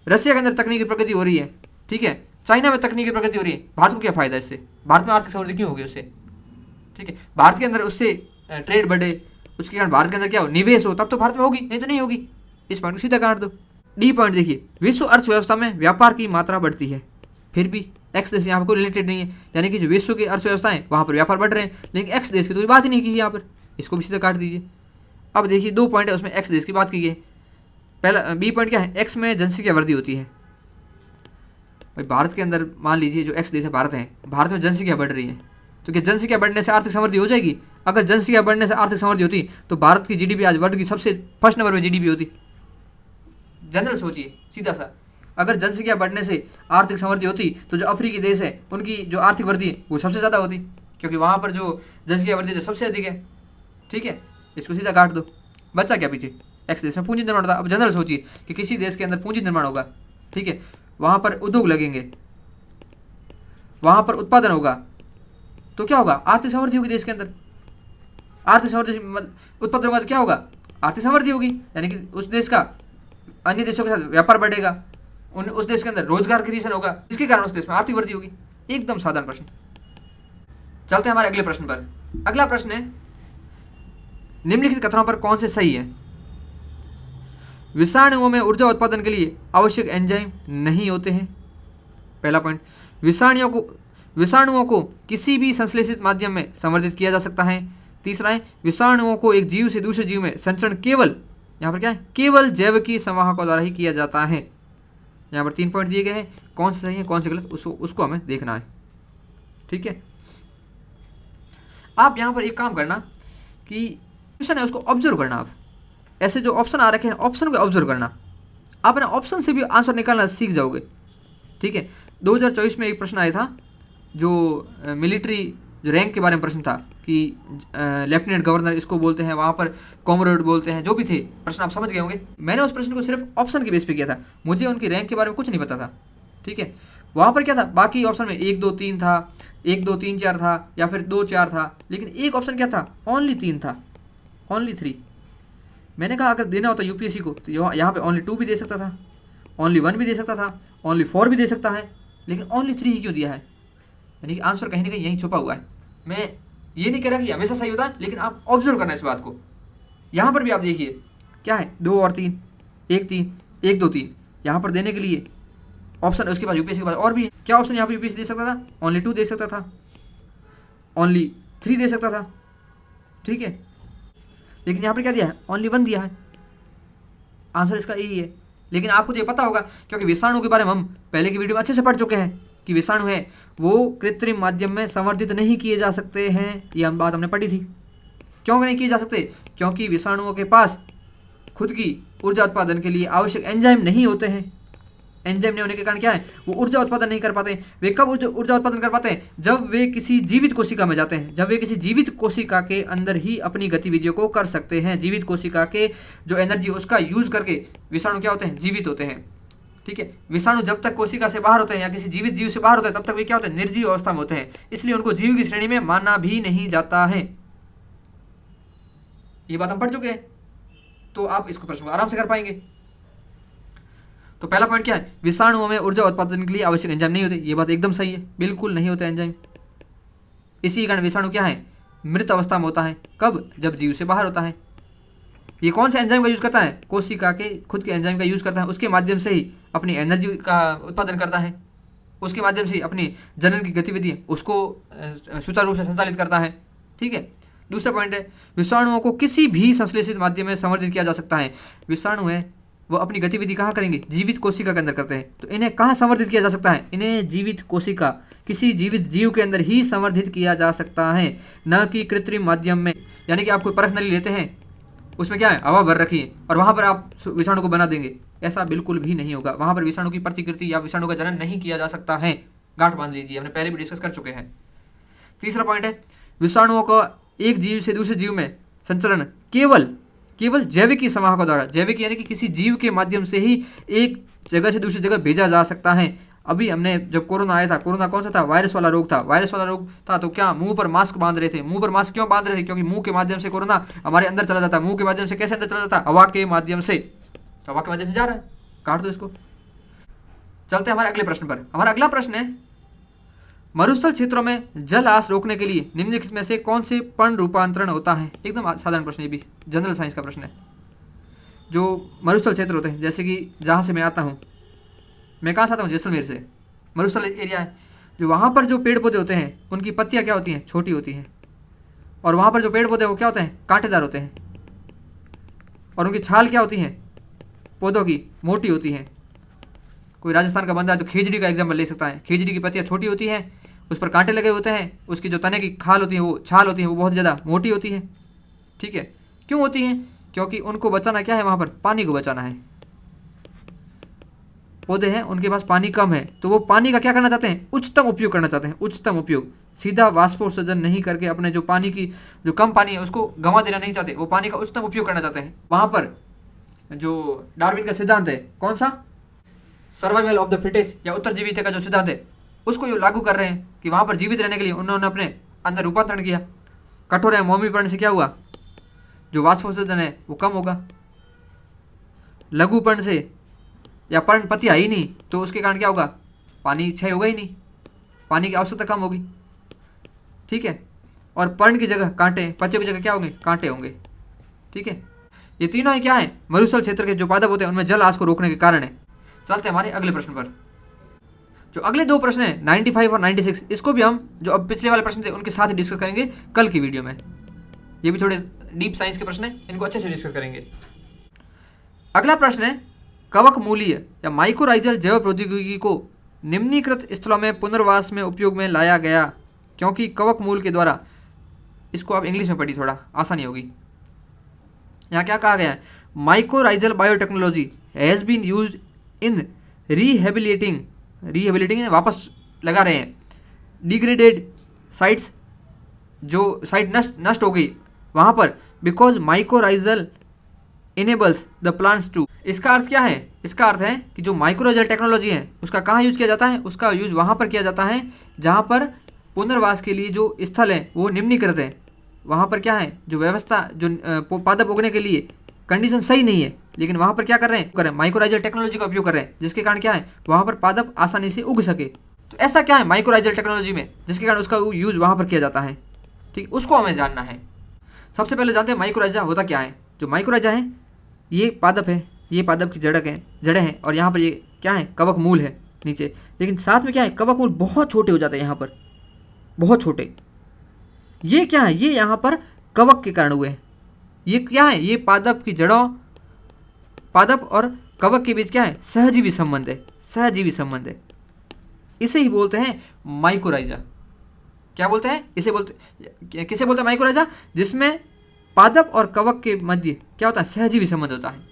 रशिया के अंदर तकनीकी प्रगति हो रही है, ठीक है, चाइना में तकनीकी प्रगति हो रही है। भारत को क्या फ़ायदा इससे, भारत में आर्थिक समृद्धि क्यों होगी उससे। ठीक है, भारत के अंदर उससे ट्रेड बढ़े, उसके कारण भारत के अंदर क्या हो, निवेश हो, तब तो भारत में होगी, नहीं तो नहीं होगी। इस पॉइंट को सीधा काट दो। डी पॉइंट देखिए, विश्व अर्थव्यवस्था में व्यापार की मात्रा बढ़ती है, फिर भी एक्स देश यहाँ पर कोई रिलेटेड नहीं है, यानी कि जो विश्व की अर्थव्यवस्था है वहाँ पर व्यापार बढ़ रहे हैं, लेकिन एक्स देश की तो कोई बात ही नहीं की यहाँ पर, इसको भी सीधा काट दीजिए। अब देखिए, दो पॉइंट है उसमें एक्स देश की बात की गई। पहला बी पॉइंट क्या है, एक्स में जनसंख्या वृद्धि होती है। भाई भारत के अंदर मान लीजिए जो एक्स देश है भारत है, भारत में जनसंख्या बढ़ रही है, तो क्या जनसंख्या बढ़ने से आर्थिक समृद्धि हो जाएगी। अगर जनसंख्या बढ़ने से आर्थिक समृद्धि होती तो भारत की जीडीपी आज वर्ल्ड की सबसे फर्स्ट नंबर में जीडीपी होती। जनरल सोचिए सीधा सा, अगर जनसंख्या बढ़ने से आर्थिक समृद्धि होती तो जो अफ्रीकी देश है उनकी जो आर्थिक वृद्धि है वो सबसे ज़्यादा होती, क्योंकि वहाँ पर जो जनसंख्या वृद्धि जो सबसे अधिक है। ठीक है, इसको सीधा काट दो। बच्चा क्या पीछे, एक्स देश में पूंजी निर्माण होता। अब जनरल सोचिए कि किसी देश के अंदर पूंजी निर्माण होगा, ठीक है, वहाँ पर उद्योग लगेंगे, वहाँ पर उत्पादन होगा, तो क्या होगा, आर्थिक समृद्धि होगी देश के अंदर। आर्थिक समृद्धि उत्पादन होगा तो क्या होगा, आर्थिक समृद्धि होगी, यानी कि उस देश का अन्य देशों के साथ व्यापार बढ़ेगा, उस देश के अंदर रोजगार क्रिएशन होगा, जिसके कारण उस देश में आर्थिक वृद्धि होगी। एकदम साधारण प्रश्न। चलते हैं हमारे अगले प्रश्न पर। अगला प्रश्न है, निम्नलिखित कथनों पर कौन से सही है। विषाणुओं में ऊर्जा उत्पादन के लिए आवश्यक एंजाइम नहीं होते हैं। पहला पॉइंट, विषाणुओं को किसी भी संश्लेषित माध्यम में संवर्धित किया जा सकता है। तीसरा है, विषाणुओं को एक जीव से दूसरे जीव में संचरण केवल, यहाँ पर क्या है, केवल जैविकी संवाहकों द्वारा ही किया जाता है। यहाँ पर 3 पॉइंट दिए गए हैं, कौन से सही है कौन से गलत, उसको हमें देखना है। ठीक है, आप यहाँ पर एक काम करना कि क्वेश्चन है उसको ऑब्जर्व करना। आप ऐसे जो ऑप्शन आ रखे हैं ऑप्शन को ऑब्जर्व करना, आप ना ऑप्शन से भी आंसर निकालना सीख जाओगे। ठीक है, 2024 में एक प्रश्न आया था जो मिलिट्री जो रैंक के बारे में प्रश्न था कि लेफ्टिनेंट गवर्नर इसको बोलते हैं, वहाँ पर कॉमरेड बोलते हैं, जो भी थे प्रश्न आप समझ गए होंगे। मैंने उस प्रश्न को सिर्फ ऑप्शन के बेस पे किया था, मुझे उनकी रैंक के बारे में कुछ नहीं पता था। ठीक है, वहाँ पर क्या था, बाकी ऑप्शन में 1 2 3 था, 1 2 3 4 था, या फिर 2 4 था, लेकिन एक ऑप्शन क्या था, ओनली 3 था, ओनली 3। मैंने कहा अगर देना होता यूपीएससी को तो यहाँ पे ओनली 2 भी दे सकता था, ओनली 1 भी दे सकता था, ओनली 4 भी दे सकता है, लेकिन ओनली 3 ही क्यों दिया है। यानी कि आंसर कहीं ना कहीं यहीं छुपा हुआ है। मैं ये नहीं कह रहा कि हमेशा सही होता है, लेकिन आप ऑब्जर्व करना इस बात को। यहाँ पर भी आप देखिए क्या है, 2 और 3, 1 3 1 2 3 यहाँ पर देने के लिए ऑप्शन, उसके बाद यूपीएससी के बाद और भी क्या ऑप्शन यहाँ पर यूपीएससी दे सकता था, ओनली 2 दे सकता था, ओनली 3 दे सकता था। ठीक है, लेकिन यहाँ पर क्या दिया है, ओनली 1 दिया है। आंसर इसका यही है। लेकिन आपको तो ये पता होगा, क्योंकि विषाणु के बारे में हम पहले की वीडियो में अच्छे से पढ़ चुके हैं कि विषाणु है वो कृत्रिम माध्यम में संवर्धित नहीं किए जा सकते हैं। ये हम बात हमने पढ़ी थी। क्यों नहीं किए जा सकते? क्योंकि विषाणुओं के पास खुद की ऊर्जा उत्पादन के लिए आवश्यक एंजाइम नहीं होते हैं। एंजाइम नहीं होने के कारण क्या है, वो ऊर्जा उत्पादन नहीं कर पाते। वे कब ऊर्जा उत्पादन कर पाते हैं? जब वे किसी जीवित कोशिका में जाते हैं, जब वे किसी जीवित कोशिका के अंदर ही अपनी गतिविधियों को कर सकते हैं। जीवित कोशिका के जो एनर्जी उसका यूज करके विषाणु क्या होते हैं, जीवित होते हैं। ठीक है, विषाणु जब तक कोशिका से बाहर होते हैं या किसी जीवित जीव से बाहर होते हैं तब तक वे क्या होते हैं, निर्जीव अवस्था में होते हैं। इसलिए उनको जीव की श्रेणी में माना भी नहीं जाता है। ये बात हम पढ़ चुके हैं, तो आप इसको प्रश्न को आराम से कर पाएंगे। तो पहला पॉइंट क्या है, विषाणुओं में ऊर्जा उत्पादन के लिए आवश्यक एंजाइम नहीं होते। ये बात एकदम सही है, बिल्कुल नहीं होते एंजाइम। इसी कारण विषाणु क्या है, मृत अवस्था में होता है। कब? जब जीव से बाहर होता है। ये कौन सा एंजाइम का यूज करता है? कोशिका के खुद के एंजाइम का यूज करता है। उसके माध्यम से ही अपनी एनर्जी का उत्पादन करता है। उसके माध्यम से अपनी जनन की गतिविधि उसको सुचारू रूप से संचालित करता है। ठीक है। दूसरा पॉइंट है, विषाणुओं को किसी भी संश्लेषित माध्यम में संवर्धित किया जा सकता है। विषाणु है वो अपनी गतिविधि कहाँ करेंगे, जीवित कोशिका के अंदर करते हैं। तो इन्हें कहाँ संवर्धित किया जा सकता है? इन्हें जीवित कोशिका, किसी जीवित जीव के अंदर ही संवर्धित किया जा सकता है, न कि कृत्रिम माध्यम में। यानी कि आप कोई परख नली लेते हैं, उसमें क्या है, हवा भर रखी है और वहाँ पर आप विषाणु को बना देंगे, ऐसा बिल्कुल भी नहीं होगा। वहाँ पर विषाणु की प्रतिकृति या विषाणु का जनन नहीं किया जा सकता है। गांठ बांध लीजिए, हमने पहले भी डिस्कस कर चुके हैं। तीसरा पॉइंट है, विषाणुओं का एक जीव से दूसरे जीव में संचरण केवल जैविक संवाहकों द्वारा, जैविक यानी कि किसी जीव के माध्यम से ही एक जगह से दूसरी जगह भेजा जा सकता है। अभी हमने जब कोरोना आया था, कोरोना कौन सा था, वायरस वाला रोग था। वायरस वाला रोग था तो क्या मुंह पर मास्क बांध रहे थे। मुंह पर मास्क क्यों बांध रहे थे? क्योंकि मुंह के माध्यम से कोरोना हमारे अंदर चला जाता है। मुंह के माध्यम से कैसे अंदर चला जाता है? हवा के माध्यम से। हवा के माध्यम से जा रहा है, काट दो इसको। चलते हैं हमारे अगले प्रश्न पर। हमारा अगला प्रश्न है, मरुस्थल क्षेत्रों में जल आस रोकने के लिए निम्नलिखित में से कौन से पर्ण रूपांतरण होता है? एकदम साधारण प्रश्न, ये भी जनरल साइंस का प्रश्न है। जो मरुस्थल क्षेत्र होते हैं, जैसे कि जहाँ से मैं आता हूँ, मैं कहाँ से आता हूँ, जैसलमेर से। मरुस्थल एरिया है, जो वहाँ पर जो पेड़ पौधे होते हैं उनकी पत्तियाँ क्या होती हैं, छोटी होती हैं। और वहाँ पर जो पेड़ पौधे वो क्या होते हैं, कांटेदार होते हैं। और उनकी छाल क्या होती हैं, पौधों की मोटी होती हैं। कोई राजस्थान का बंदा है तो खिजड़ी का एग्जाम्पल ले सकता है। खिजड़ी की पत्तियाँ छोटी होती हैं, उस पर कांटे लगे होते हैं। उसकी जो तने की खाल होती है, वो छाल होती है, वो बहुत ज़्यादा मोटी होती है। ठीक है, क्यों होती हैं? क्योंकि उनको बचाना क्या है, वहाँ पर पानी को बचाना है। पौधे हैं, उनके पास पानी कम है, तो वो पानी का क्या करना चाहते हैं, उच्चतम उपयोग करना चाहते हैं। उच्चतम उपयोग, सीधा वाष्पोत्सर्जन नहीं करके अपने जो पानी की जो कम पानी है उसको गंवा देना नहीं चाहते। वो पानी का उच्चतम उपयोग करना चाहते हैं। वहाँ पर जो डार्विन का सिद्धांत है, कौन सा, सर्वाइवल ऑफ द फिटेस्ट या उत्तरजीविता का जो सिद्धांत है, उसको ये लागू कर रहे हैं कि वहाँ पर जीवित रहने के लिए उन्होंने अपने अंदर रूपांतरण किया। कठोर है मोमीकरण से क्या हुआ, जो वाष्पोत्सर्जन है वो कम होगा। लघुपर्ण से या पर्ण पत्तियाँ ही नहीं, तो उसके कारण क्या होगा, पानी क्षय होगा ही नहीं, पानी की आवश्यकता कम होगी। ठीक है, और पर्ण की जगह कांटे, पत्तियों की जगह क्या होंगे, कांटे होंगे। ठीक है, ये तीनों ही क्या है, मरुस्थल क्षेत्र के जो पादप होते हैं उनमें जल आस को रोकने के कारण है। चलते हैं हमारे अगले प्रश्न पर। जो अगले दो प्रश्न हैं 95 और 96, इसको भी हम जो अब पिछले वाले प्रश्न थे उनके साथ ही डिस्कस करेंगे कल की वीडियो में। ये भी थोड़े डीप साइंस के प्रश्न हैं, इनको अच्छे से डिस्कस करेंगे। अगला प्रश्न है, कवक मूलीय या माइकोराइजल जैव प्रौद्योगिकी को निम्नीकृत स्थलों में पुनर्वास में उपयोग में लाया गया क्योंकि कवक मूल के द्वारा, इसको आप इंग्लिश में पढ़िए, थोड़ा आसानी होगी। यहाँ क्या कहा गया है, mycorrhizal biotechnology has been used in rehabilitating वापस लगा रहे हैं डिग्रेडेड साइट्स, जो साइट नष्ट हो गई वहाँ पर, because mycorrhizal enables the plants to. इसका अर्थ क्या है, इसका अर्थ है कि जो माइक्रोराइजल टेक्नोलॉजी है उसका कहाँ यूज किया जाता है, उसका यूज वहाँ पर किया जाता है जहाँ पर पुनर्वास के लिए जो स्थल है वो निम्नीकृत है। वहाँ पर क्या है, जो व्यवस्था, जो पादप उगने के लिए कंडीशन सही नहीं है, लेकिन वहाँ पर क्या कर रहे हैं, माइक्रोराइजल टेक्नोलॉजी का उपयोग कर रहे हैं, जिसके कारण क्या है, वहाँ पर पादप आसानी से उग सके। तो ऐसा क्या है माइक्रोराइजल टेक्नोलॉजी में जिसके कारण उसका यूज वहाँ पर किया जाता है। ठीक, उसको हमें जानना है। सबसे पहले जानते हैं माइक्रोराइजा होता क्या है। जो माइक्रोराइजा है, ये पादप है, ये पादप की जड़ें हैं, और यहाँ पर ये क्या है, कवक मूल है नीचे। लेकिन साथ में क्या है, कवक मूल बहुत छोटे हो जाते हैं, यहाँ पर बहुत छोटे। ये क्या है, ये यहाँ पर कवक के कारण हुए हैं। ये क्या है, ये पादप की जड़ों पादप और कवक के बीच क्या है, सहजीवी संबंध है, सहजीवी संबंध है। इसे ही बोलते हैं माइकोराइजा। क्या बोलते हैं, इसे बोलते, किसे बोलते हैं माइकोराइजा, जिसमें पादप और कवक के मध्य क्या होता है, सहजीवी संबंध होता है।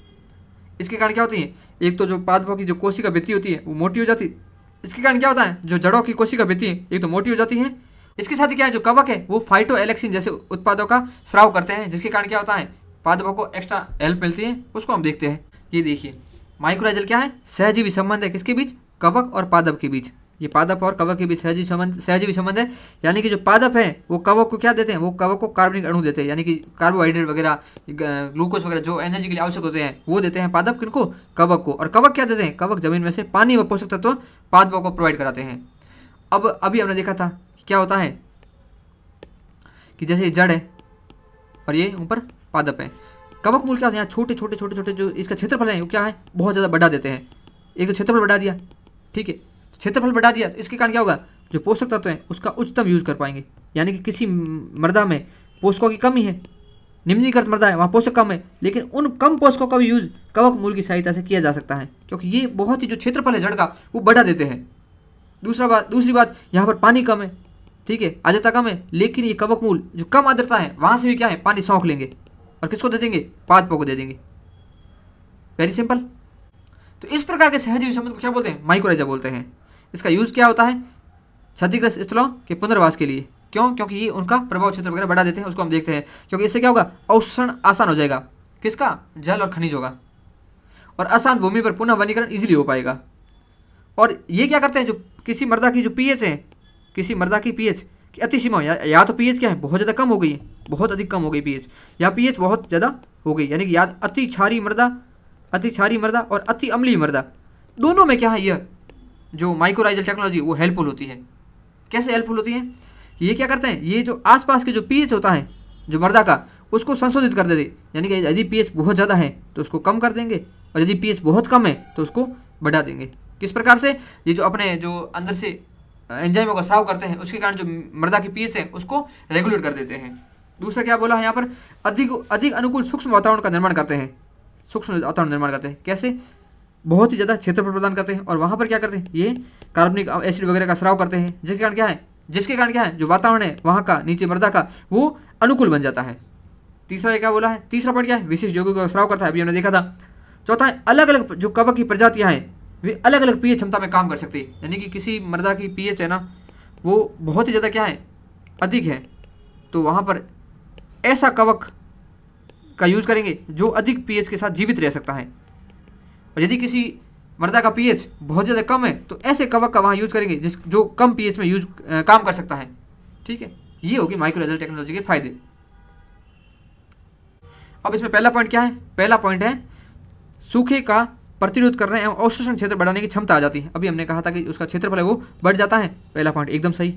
इसके कारण क्या होती है, एक तो जो पादपों की जो कोशिका भित्ति होती है वो मोटी हो जाती है। इसके कारण क्या होता है, जो जड़ों की कोशिका भित्ति है एक तो मोटी हो जाती है। इसके साथ ही क्या है, जो कवक है वो फाइटोएलेक्सिन जैसे उत्पादों का स्राव करते हैं, जिसके कारण क्या होता है, पादपों को एक्स्ट्रा हेल्प मिलती है। उसको हम देखते हैं। ये देखिए माइकोराइजल क्या है, सहजीवी संबंध है किसके बीच, कवक और पादप के बीच। ये पादप और कवक के बीच सहजीवी संबंध है। यानी कि जो पादप है वो कवक को क्या देते हैं, वो कवक को कार्बनिक अणु देते हैं, यानी कि कार्बोहाइड्रेट वगैरह, ग्लूकोज वगैरह जो एनर्जी के लिए आवश्यक होते हैं वो देते हैं पादप किनको, कवक को। और कवक क्या देते हैं, कवक जमीन में से पानी व पोषक तत्व पादपों को प्रोवाइड कराते हैं। अब अभी हमने देखा था क्या होता है कि जैसे जड़ है और ये ऊपर पादप है। कवक मूल क्या होते हैं, यहाँ छोटे छोटे छोटे छोटे जो इसका क्षेत्रफल है वो क्या है, बहुत ज़्यादा बढ़ा देते हैं। एक तो क्षेत्रफल बढ़ा दिया, ठीक है, क्षेत्रफल बढ़ा दिया तो इसके कारण क्या होगा, जो पोषक तत्व है उसका उच्चतम यूज कर पाएंगे। यानी कि किसी मृदा में पोषकों की कमी है, निम्नीकृत मृदा है, वहाँ पोषक कम है, लेकिन उन कम पोषकों का भी यूज कवक मूल की सहायता से किया जा सकता है, क्योंकि ये बहुत ही जो क्षेत्रफल है जड़ का वो बढ़ा देते हैं। दूसरी बात यहाँ पर पानी कम है, ठीक है, आर्द्रता कम है, लेकिन ये कवक मूल जो कम आर्द्रता है वहाँ से भी क्या है, पानी सौंख लेंगे और किसको दे देंगे, पादपों को दे देंगे। Very simple. तो इस प्रकार के सहजीवी संबंध को क्या बोलते हैं, माइकोराइजा बोलते हैं। इसका यूज क्या होता है, क्षतिग्रस्त स्थलों के पुनर्वास के लिए। क्यों, क्योंकि ये उनका प्रभाव क्षेत्र वगैरह बढ़ा देते हैं। उसको हम देखते हैं, क्योंकि इससे क्या होगा, अवशोषण आसान हो जाएगा, किसका, जल और खनिज होगा, और अशांत भूमि पर पुनः वनीकरण इजीली हो पाएगा। और ये क्या करते हैं, जो किसी मृदा की जो पीएच है, किसी मृदा की पीएच की अति सीमा या तो पीएच क्या है, बहुत ज़्यादा कम हो गई है, बहुत अधिक कम हो गई पीएच, या पीएच बहुत ज़्यादा हो गई, यानी कि या अति क्षारीय मृदा और अति अम्लीय मृदा, दोनों में क्या है, यह जो माइकोराइजल टेक्नोलॉजी वो हेल्पफुल होती है। कैसे हेल्पफुल होती है, ये क्या करते हैं, ये जो आसपास के जो पीएच होता है जो मृदा का, उसको संशोधित कर देते, यानी कि यदि पीएच बहुत ज़्यादा है तो उसको कम कर देंगे, और यदि पीएच बहुत कम है तो उसको बढ़ा देंगे। किस प्रकार से, ये जो अपने जो अंदर से एंजाइमों का स्राव करते हैं उसके कारण जो मृदा की पीएच है उसको रेगुलेट कर देते हैं। दूसरा क्या बोला है यहाँ पर, अधिक अनुकूल सूक्ष्म वातावरण का निर्माण करते हैं, सूक्ष्म वातावरण निर्माण करते हैं। कैसे, बहुत ही ज़्यादा क्षेत्रफल प्रदान करते हैं, और वहाँ पर क्या करते हैं, ये कार्बनिक एसिड वगैरह का स्राव करते हैं, जिसके कारण क्या है, जो वातावरण है वहाँ का, नीचे मृदा का, वो अनुकूल बन जाता है। तीसरा क्या बोला है, तीसरा पॉइंट क्या है, विशिष्ट यौगिकों का स्राव करता है, अभी हमने देखा था। चौथा है, अलग अलग जो कवक की प्रजातियाँ हैं वे अलग अलग पीएच क्षमता में काम कर सकती है। यानी कि किसी मृदा की पीएच है ना, वो बहुत ही ज़्यादा क्या है, अधिक है, तो वहाँ पर ऐसा कवक का यूज़ करेंगे जो अधिक पीएच के साथ जीवित रह सकता है। और यदि किसी मृदा का पीएच बहुत ज़्यादा कम है तो ऐसे कवक का वहाँ यूज़ करेंगे जो कम पीएच में काम कर सकता है। ठीक है, ये होगी माइक्रोराइजल टेक्नोलॉजी के फायदे। अब इसमें पहला पॉइंट क्या है, पहला पॉइंट है सूखे का प्रतिरोध करने एवं अवशोषण क्षेत्र बढ़ाने की क्षमता आ जाती है। अभी हमने कहा था कि उसका क्षेत्रफल है वो बढ़ जाता है, पहला पॉइंट एकदम सही।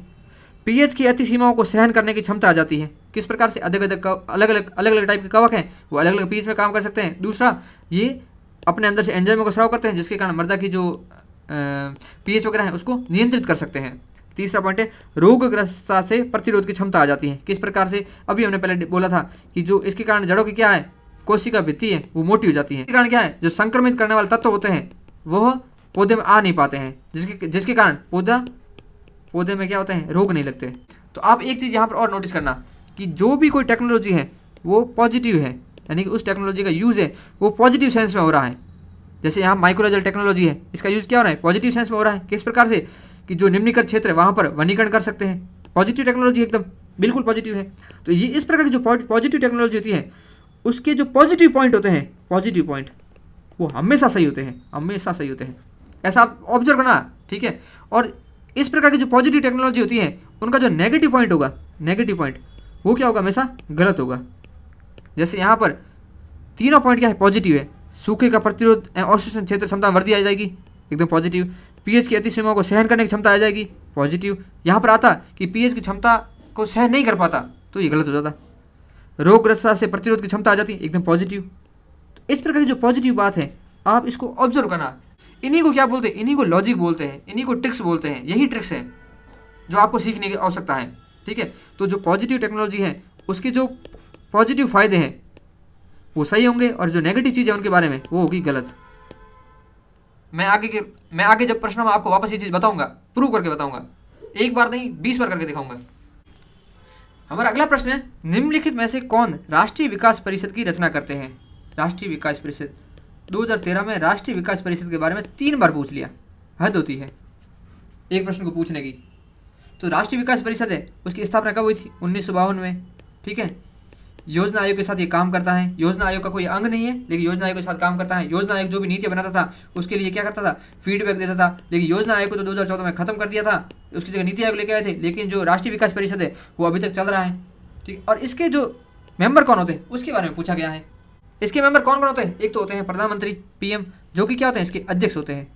पीएच की अति सीमाओं को सहन करने की क्षमता आ जाती है। किस प्रकार से, अलग अलग टाइप के कवक हैं वो अलग अलग पीएच में काम कर सकते हैं। दूसरा, ये अपने अंदर से एंजाइमों का स्राव करते हैं, जिसके कारण मृदा की जो पीएच वगैरह है उसको नियंत्रित कर सकते हैं। तीसरा पॉइंट है रोगग्रस्तता से प्रतिरोध की क्षमता आ जाती है। किस प्रकार से, अभी हमने पहले बोला था कि जो इसके कारण जड़ों की क्या है, कोशिका भित्ति है वो मोटी हो जाती है। इसके कारण क्या है, जो संक्रमित करने वाले तत्व होते हैं वह पौधे में आ नहीं पाते हैं, जिसके कारण पौधे में क्या होते हैं, रोग नहीं लगते। तो आप एक चीज़ यहाँ पर और नोटिस करना कि जो भी कोई टेक्नोलॉजी है वो पॉजिटिव है, यानी कि उस टेक्नोलॉजी का यूज़ है वो पॉजिटिव सेंस में हो रहा है। जैसे यहाँ माइक्रोराइजल टेक्नोलॉजी है, इसका यूज़ क्या हो रहा है, पॉजिटिव सेंस में हो रहा है। किस प्रकार से कि जो निम्नीकृत क्षेत्र है वहाँ पर वनीकरण कर सकते हैं, पॉजिटिव टेक्नोलॉजी एकदम बिल्कुल पॉजिटिव है। तो ये इस प्रकार की जो पॉजिटिव टेक्नोलॉजी होती है उसके जो पॉजिटिव पॉइंट होते हैं, पॉजिटिव पॉइंट वो हमेशा सही होते हैं, हमेशा सही होते हैं। ऐसा आप ऑब्जर्व करना, ठीक है। और इस प्रकार की जो पॉजिटिव टेक्नोलॉजी होती है उनका जो नेगेटिव पॉइंट होगा, नेगेटिव पॉइंट वो क्या होगा, हमेशा गलत होगा। जैसे यहाँ पर तीनों पॉइंट क्या है, पॉजिटिव है। सूखे का प्रतिरोध अवशोषण क्षेत्र क्षमता वृद्धि आ जाएगी, एकदम पॉजिटिव। पीएच की अति सीमा को सहन करने की क्षमता आ जाएगी, पॉजिटिव। यहाँ पर आता कि पीएच की क्षमता को सहन नहीं कर पाता तो ये गलत हो जाता। रोगग्रस्तता से प्रतिरोध की क्षमता आ जाती है, एकदम पॉजिटिव। तो इस प्रकार की जो पॉजिटिव बात है आप इसको ऑब्जर्व करना। इन्हीं को क्या बोलते हैं, इन्हीं को लॉजिक बोलते हैं, इन्हीं को ट्रिक्स बोलते हैं। यही ट्रिक्स हैं जो आपको सीखने की आवश्यकता है, ठीक है। तो जो पॉजिटिव टेक्नोलॉजी है उसके जो पॉजिटिव फायदे हैं वो सही होंगे, और जो नेगेटिव चीज़ है उनके बारे में वो होगी गलत। मैं आगे जब प्रश्न में आपको वापस ये चीज़ बताऊंगा, प्रूव करके बताऊंगा, एक बार नहीं 20 बार करके दिखाऊंगा। हमारा अगला प्रश्न है, निम्नलिखित में से कौन राष्ट्रीय विकास परिषद की रचना करते हैं? राष्ट्रीय विकास परिषद 2013 में राष्ट्रीय विकास परिषद के बारे में 3 बार पूछ लिया, हद होती है एक प्रश्न को पूछने की। तो राष्ट्रीय विकास परिषद है, उसकी स्थापना कब हुई थी? 1952 में। ठीक है, योजना आयोग के साथ ये काम करता है। योजना आयोग का कोई अंग नहीं है, लेकिन योजना आयोग के साथ काम करता है। योजना आयोग जो भी नीतियाँ बनाता था उसके लिए क्या करता था? फीडबैक देता था। लेकिन योजना आयोग को तो 2014 में खत्म कर दिया था, उसकी जगह नीति आयोग लेके आए थे। लेकिन जो राष्ट्रीय विकास परिषद है वो अभी तक चल रहा है। ठीक, और इसके जो मेंबर कौन होते हैं उसके बारे में पूछा गया है। इसके मेंबर कौन कौन होते हैं? एक तो होते हैं प्रधानमंत्री, पीएम, जो कि क्या होते हैं? इसके अध्यक्ष होते हैं।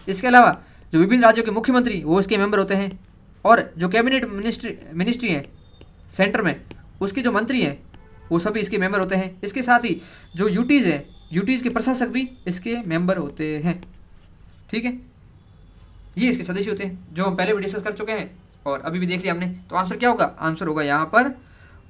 इसके अलावा जो विभिन्न राज्यों के मुख्यमंत्री वो इसके मेंबर होते हैं, और जो कैबिनेट मिनिस्ट्री है सेंटर में, उसके जो मंत्री हैं वो सभी इसके मेंबर होते हैं। इसके साथ ही जो यूटीज़ है, यूटीज़ के प्रशासक भी इसके मेंबर होते हैं। ठीक है, ये इसके सदस्य होते हैं, जो हम पहले भी डिस्कस कर चुके हैं और अभी भी देख लिया हमने। तो आंसर क्या होगा? आंसर होगा यहाँ पर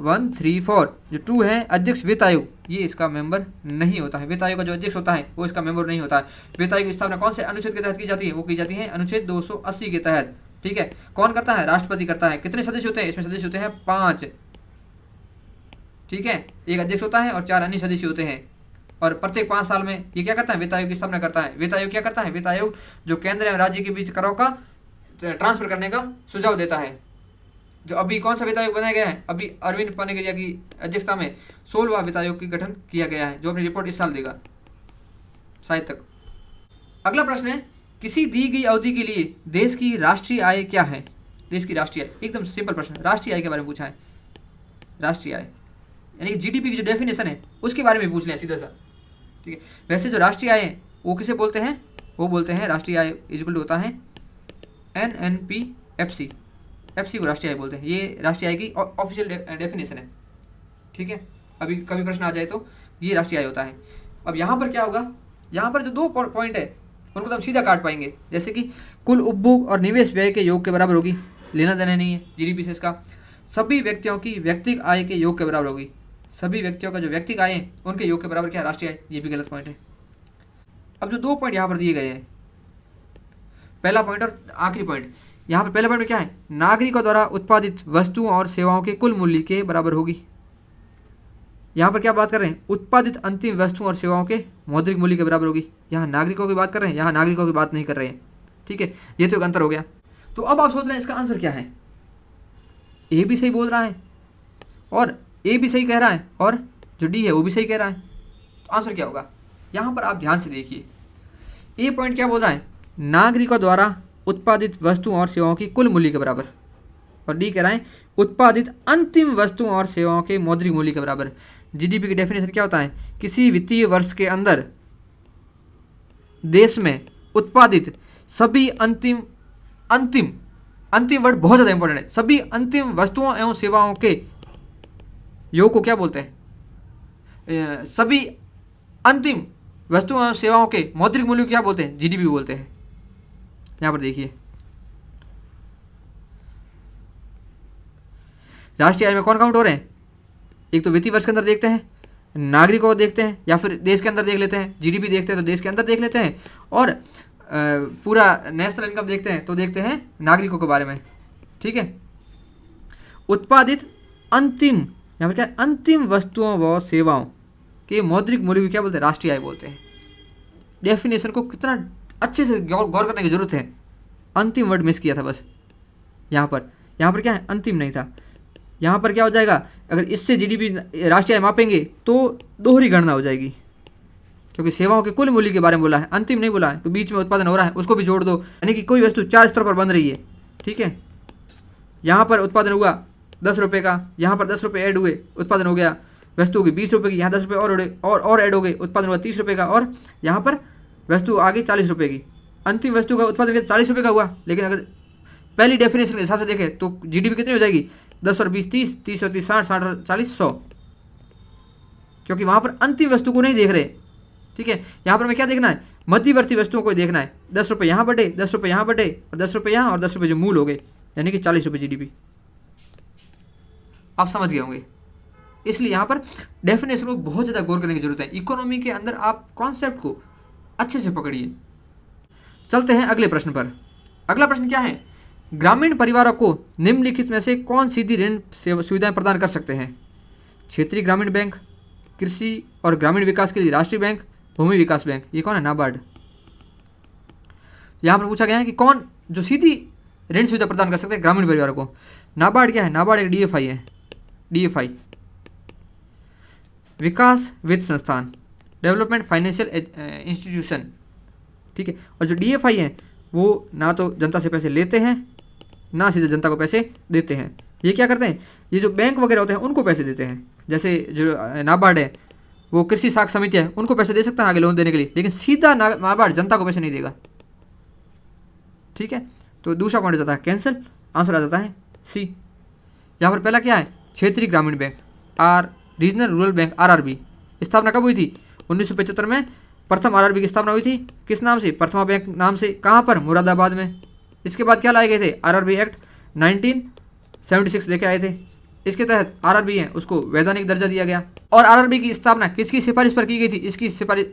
1, 3, 4। जो 2 है अध्यक्ष वित्त आयोग, ये इसका मेंबर नहीं होता है। वित्त आयोग का जो अध्यक्ष होता है वो इसका मेंबर नहीं होता है। वित्त आयोग की स्थापना कौन से अनुच्छेद के तहत की जाती है? वो की जाती है अनुच्छेद 280 के तहत। ठीक है, कौन करता है? राष्ट्रपति करता है। कितने सदस्य होते हैं इसमें? सदस्य होते हैं 5। ठीक है, एक अध्यक्ष होता है और 4 अन्य सदस्य होते हैं, और प्रत्येक 5 साल में ये क्या करता है? वित्त आयोग की स्थापना करता है। वित्त आयोग क्या करता है? वित्त आयोग जो केंद्र एवं राज्य के बीच करों का ट्रांसफर करने का सुझाव देता है। जो अभी कौन सा वित्त आयोग बनाया गया है? अभी अरविंद पानीगरिया की अध्यक्षता में 16वां वित्त आयोग की गठन किया गया है, जो अपनी रिपोर्ट इस साल देगा शायद तक। अगला प्रश्न है, किसी दी गई अवधि के लिए देश की राष्ट्रीय आय क्या है? देश की राष्ट्रीय आय, एकदम सिंपल प्रश्न, राष्ट्रीय आय के बारे में पूछा है। राष्ट्रीय आय यानी कि जीडीपी की जो डेफिनेशन है उसके बारे में पूछ लें सीधा सा। ठीक है, वैसे जो राष्ट्रीय आय है वो किसे बोलते हैं? वो बोलते हैं राष्ट्रीय आय इक्वल होता है NNP/FC। FC को राष्ट्रीय आय बोलते हैं। ये राष्ट्रीय आय की ऑफिशियल डेफिनेशन है। ठीक है, अभी कभी प्रश्न आ जाए तो ये राष्ट्रीय आय होता है। अब यहाँ पर क्या होगा? यहाँ पर जो 2 पॉइंट है उनको तो हम सीधा काट पाएंगे, जैसे कि कुल उपभोग और निवेश व्यय के योग के बराबर होगी, लेना देना नहीं है जीडीपी से इसका। सभी व्यक्तियों की व्यक्तिगत आय के योग के बराबर होगी, सभी व्यक्तियों का जो व्यक्तिगत आय है उनके योग के बराबर क्या? राष्ट्रीय आय। ये भी गलत पॉइंट है। अब जो 2 पॉइंट यहाँ पर दिए गए हैं, पहला पॉइंट और आखिरी पॉइंट, यहाँ पर पहले पॉइंट में क्या है? नागरिकों द्वारा उत्पादित वस्तुओं और सेवाओं के कुल मूल्य के बराबर होगी। यहाँ पर क्या बात कर रहे हैं? उत्पादित अंतिम वस्तुओं और सेवाओं के मौद्रिक मूल्य के बराबर होगी। यहाँ नागरिकों की बात कर रहे हैं, यहाँ नागरिकों की बात नहीं कर रहे हैं। ठीक है, ये तो एक अंतर हो गया। तो अब आप सोच रहे हैं इसका आंसर क्या है? ए भी सही बोल रहा है और ए भी सही कह रहा है और जो डी है वो भी सही कह रहा है, तो आंसर क्या होगा? यहाँ पर आप ध्यान से देखिए, ए पॉइंट क्या बोल रहा है? नागरिकों द्वारा उत्पादित वस्तुओं और सेवाओं की कुल मूल्य के बराबर, और डी कह रहा है उत्पादित अंतिम वस्तुओं और सेवाओं के मौद्रिक मूल्य के बराबर। जीडीपी की डेफिनेशन क्या होता है? किसी वित्तीय वर्ष के अंदर देश में उत्पादित सभी अंतिम वर्ड बहुत ज़्यादा इंपॉर्टेंट है, सभी अंतिम वस्तुओं एवं सेवाओं के योग को क्या बोलते हैं? सभी अंतिम वस्तुओं एवं सेवाओं के मौद्रिक मूल्य को क्या बोलते हैं? जीडीपी बोलते हैं। यहाँ पर देखिए, राष्ट्रीय आय में कौन काउंट हो रहे हैं? एक तो वित्तीय वर्ष के अंदर देखते हैं, नागरिकों को देखते हैं, या फिर देश के अंदर देख लेते हैं। जीडीपी देखते हैं तो देश के अंदर देख लेते हैं, और पूरा नेशनल इनकम देखते हैं तो देखते हैं नागरिकों के बारे में। ठीक है, उत्पादित अंतिम, यहाँ पर क्या? अंतिम वस्तुओं व सेवाओं के मौद्रिक मूल्य को क्या बोलते हैं? राष्ट्रीय आय बोलते हैं। डेफिनेशन को कितना अच्छे से गौर करने की जरूरत है। अंतिम वर्ड मिस किया था बस यहाँ पर क्या है? अंतिम नहीं था। यहाँ पर क्या हो जाएगा? अगर इससे जीडीपी राष्ट्रीय आय मापेंगे तो दोहरी गणना हो जाएगी, क्योंकि सेवाओं के कुल मूल्य के बारे में बोला है, अंतिम नहीं बोला है। तो बीच में उत्पादन हो रहा है उसको भी जोड़ दो, यानी कि कोई वस्तु 4 स्तर पर बन रही है। ठीक है, यहाँ पर उत्पादन हुआ 10 रुपये का, यहाँ पर 10 रुपये ऐड हुए, उत्पादन हो गया वस्तु होगी 20 रुपये की, यहाँ 10 रुपये और ऐड हो गए, उत्पादन हुआ 30 रुपये का, और यहाँ पर वस्तु आ गई 40 रुपये की। अंतिम वस्तु का उत्पादन 40 रुपये का हुआ। लेकिन अगर पहली डेफिनेशन के हिसाब से देखें तो जीडीपी कितनी हो जाएगी? 10 और 20 30, 30 और 30 60, 60 और 40 100, क्योंकि वहाँ पर अंतिम वस्तु को नहीं देख रहे। ठीक है, यहाँ पर हमें क्या देखना है? मध्यवर्ती वस्तुओं को देखना है। 10 रुपये यहाँ बटे, 10 रुपये यहाँ बटे, और 10 रुपये यहाँ, और 10 रुपये जो मूल हो गए, यानी कि 40 रुपये जीडीपी। आप समझ गए होंगे। इसलिए यहाँ पर डेफिनेशन को बहुत ज़्यादा गौर करने की जरूरत है। इकोनॉमी के अंदर आप कॉन्सेप्ट को अच्छे से पकड़िए। चलते हैं अगले प्रश्न पर। अगला प्रश्न क्या है, ग्रामीण परिवारों को निम्नलिखित में से कौन सीधी ऋण सुविधाएं प्रदान कर सकते हैं? क्षेत्रीय ग्रामीण बैंक, कृषि और ग्रामीण विकास के लिए राष्ट्रीय बैंक, भूमि विकास बैंक। ये कौन है? नाबार्ड। यहाँ पर पूछा गया है कि कौन जो सीधी ऋण सुविधा प्रदान कर सकते हैं ग्रामीण परिवारों को। नाबार्ड क्या है? नाबार्ड एक डीएफआई है, डीएफआई विकास वित्त संस्थान, डेवलपमेंट फाइनेंशियल इंस्टीट्यूशन, ठीक है। और जो डीएफआई है वो ना तो जनता से पैसे लेते हैं ना सीधे जनता को पैसे देते हैं। ये क्या करते हैं, ये जो बैंक वगैरह होते हैं उनको पैसे देते हैं। जैसे जो नाबार्ड है वो कृषि साख समिति है, उनको पैसे दे सकता है आगे लोन देने के लिए, लेकिन सीधा नाबार्ड जनता को पैसे नहीं देगा, ठीक है। तो दूसरा पॉइंट जाता है कैंसिल, आंसर आ जाता है सी। यहाँ पर पहला क्या है, क्षेत्रीय ग्रामीण bank, regional rural bank, RRB. स्थापना कब हुई थी? 1975 में प्रथम आरआरबी की स्थापना हुई थी। किस नाम से? प्रथमा बैंक नाम से। कहाँ पर? मुरादाबाद में। इसके बाद क्या लाए गए थे? आरआरबी एक्ट 1976 लेके आए थे। इसके तहत आरआरबी है उसको वैधानिक दर्जा दिया गया। और आरआरबी की स्थापना किसकी सिफारिश पर की गई थी? इसकी सिफारिश।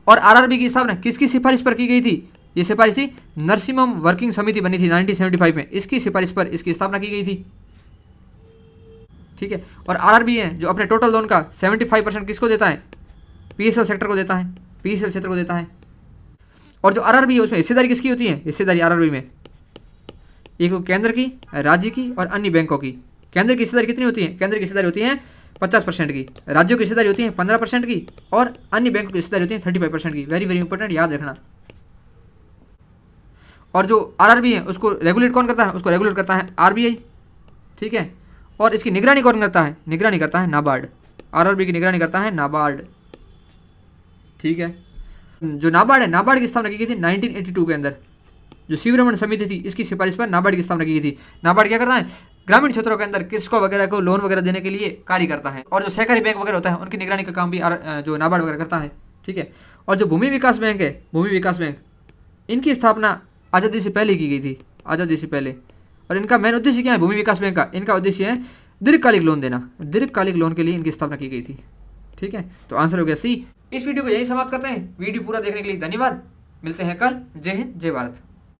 और आरआरबी की स्थापना किसकी सिफारिश पर की गई थी? ये सिफारिश थी नरसिम्हम वर्किंग समिति बनी थी 1975 में, इसकी सिफारिश पर इसकी स्थापना की गई थी, ठीक है। और आरआरबी है जो अपने टोटल लोन का 75% किसको देता है? पीएसएल सेक्टर को देता है, पीएसएल क्षेत्र को देता है। और जो आरआरबी है उसमें हिस्सेदारी किसकी होती है? हिस्सेदारी आरआरबी में एक केंद्र की, राज्य की और अन्य बैंकों की। केंद्र की हिस्सेदारी कितनी होती है? केंद्र की हिस्सेदारी होती है 50% की, राज्यों की हिस्सेदारी होती है 15% की और अन्य बैंकों की हिस्सेदारी होती है 35% की। वेरी वेरी इंपॉर्टेंट, याद रखना। और जो आरआरबी है उसको रेगुलेट कौन करता है? उसको रेगुलेट करता है आरबीआई, ठीक है। और इसकी निगरानी कौन करता है? निगरानी करता है नाबार्ड। आरआरबी की निगरानी करता है नाबार्ड, ठीक है। जो नाबार्ड है, नाबार्ड की स्थापना की गई थी 1982 के अंदर। जो शिवरमन समिति थी इसकी सिफारिश पर नाबार्ड की स्थापना की गई थी। नाबार्ड क्या करता है? ग्रामीण क्षेत्रों के अंदर कृषकों वगैरह को लोन वगैरह देने के लिए कार्य करता है। और जो सहकारी बैंक वगैरह होता है उनकी निगरानी का काम भी जो नाबार्ड वगैरह करता है, ठीक है। और जो भूमि विकास बैंक है, भूमि विकास बैंक, इनकी स्थापना आज़ादी से पहले की गई थी, आज़ादी से पहले। और इनका मेन उद्देश्य क्या है भूमि विकास बैंक का? इनका उद्देश्य है दीर्घकालिक लोन देना, दीर्घकालिक लोन के लिए इनकी स्थापना की गई थी, ठीक है। तो आंसर हो गया सी। इस वीडियो को यही समाप्त करते हैं। वीडियो पूरा देखने के लिए धन्यवाद। मिलते हैं कल। जय हिंद, जय भारत।